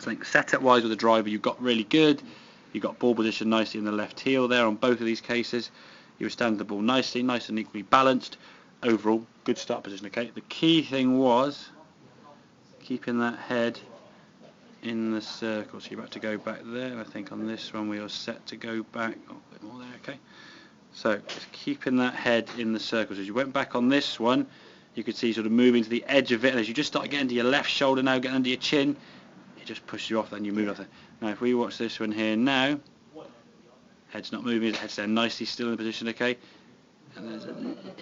So I think setup wise with the driver you've got really good. You've got ball position nicely in the left heel there on both of these cases. You were standing the ball nicely, nice and equally balanced. Overall, good start position, okay? The key thing was keeping that head in the circle. So you're about to go back there. I think on this one we are set to go back. Oh, a bit more there, okay? So just keeping that head in the circles. As you went back on this one, you could see sort of moving to the edge of it. And as you just start getting to your left shoulder now, getting under your chin, it just pushes you off, then you move off there. Now if we watch this one here now, head's not moving, the head's there nicely still in the position, okay? And there's a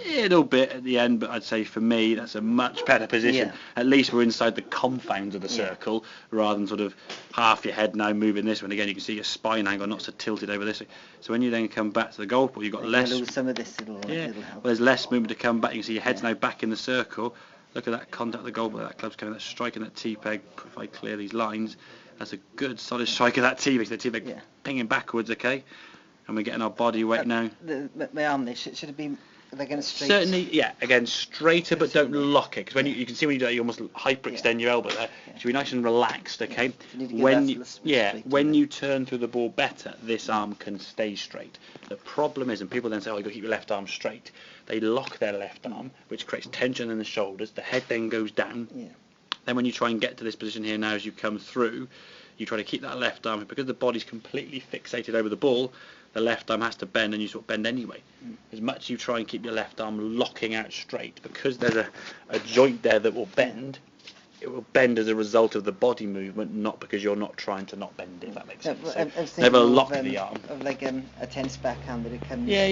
little bit at the end, but I'd say for me that's a much better position. Yeah. At least we're inside the confines of the circle, rather than sort of half your head now moving this one. Again, you can see your spine angle not so tilted over this way. So when you then come back to the golf ball, you've got less. Lose some of this, it'll help. Well, there's less movement to come back. You can see your head's now back in the circle. Look at that contact of the golf ball. That club's coming, that's striking that tee peg. If I clear these lines, that's a good solid strike of that tee peg. The tee peg pinging backwards, okay? And we're getting our body weight now. My arm there, should it be like in a straight? Certainly, yeah. Again, straighter, but don't lock it, because when you can see when you do that, you almost hyperextend your elbow there. It should be nice and relaxed, okay? When you turn through the ball better, this arm can stay straight. The problem is, and people then say, oh, you've got to keep your left arm straight. They lock their left arm, which creates tension in the shoulders. The head then goes down. Yeah. Then when you try and get to this position here now, as you come through, you try to keep that left arm, because the body's completely fixated over the ball, the left arm has to bend, and you sort of bend anyway. As much as you try and keep your left arm locking out straight, because there's a joint there that will bend, it will bend as a result of the body movement, not because you're not trying to not bend it, if that makes sense. So never lock the arm. Of like a tense backhand that it comes. Yeah,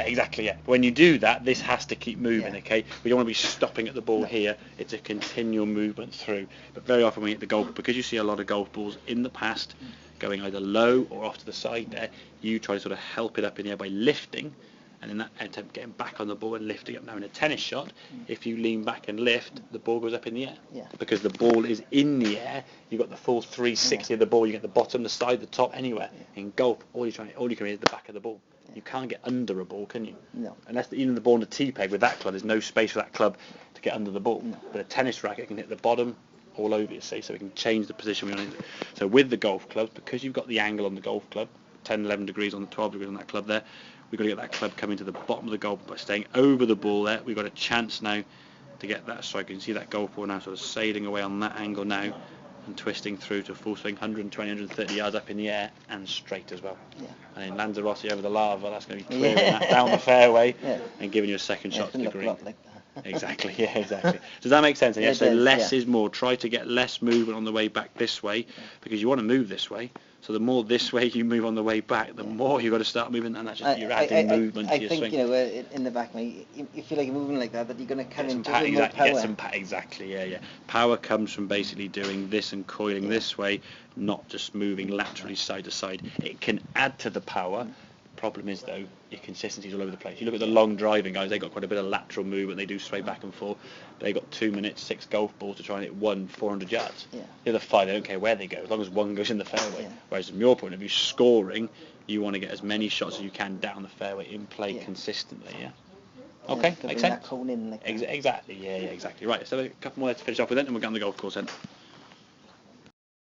exactly, yeah. When you do that, this has to keep moving, okay? We don't want to be stopping at the ball here. It's a continual movement through. But very often when you hit the golf, because you see a lot of golf balls in the past going either low or off to the side there, you try to sort of help it up in the air by lifting, and in that attempt getting back on the ball and lifting up. Now in a tennis shot, if you lean back and lift, the ball goes up in the air. Because the ball is in the air, you've got the full 360 of the ball, you get the bottom, the side, the top, anywhere. In golf, all you can hit is the back of the ball. You can't get under a ball, can you? No. Unless even the ball on the tee peg with that club, there's no space for that club to get under the ball. No. But a tennis racket can hit the bottom all over, you see, so we can change the position we want to. So with the golf clubs, because you've got the angle on the golf club, 10, 11 degrees on the 12 degrees on that club there, we've got to get that club coming to the bottom of the golf by staying over the ball there. We've got a chance now to get that strike. You can see that golf ball now sort of sailing away on that angle now and twisting through to full swing, 120, 130 yards up in the air and straight as well. And in Lanzarote over the lava, that's going to be clearing that down the fairway and giving you a second shot to the green. Exactly. Does that make sense? And yes, so less is more. Try to get less movement on the way back this way, because you want to move this way. So the more this way you move on the way back, the more you've got to start moving, and that's just you're adding movement to your swing. I think, you know, in the back, you feel like you're moving like that you're going to come into more power. Get some exactly. Power comes from basically doing this and coiling this way, not just moving laterally side to side. It can add to the power. Problem is though, your consistency's all over the place. You look at the long driving guys, they got quite a bit of lateral movement, they do sway back and forth, but they got 2 minutes, 6 golf balls to try and hit 400 yards. The other 5, they don't care where they go, as long as one goes in the fairway. Whereas from your point of view, scoring, you want to get as many shots as you can down the fairway in play consistently. Okay, makes sense. Exactly, exactly. Right, so a couple more to finish off with then, and we'll get on the golf course then.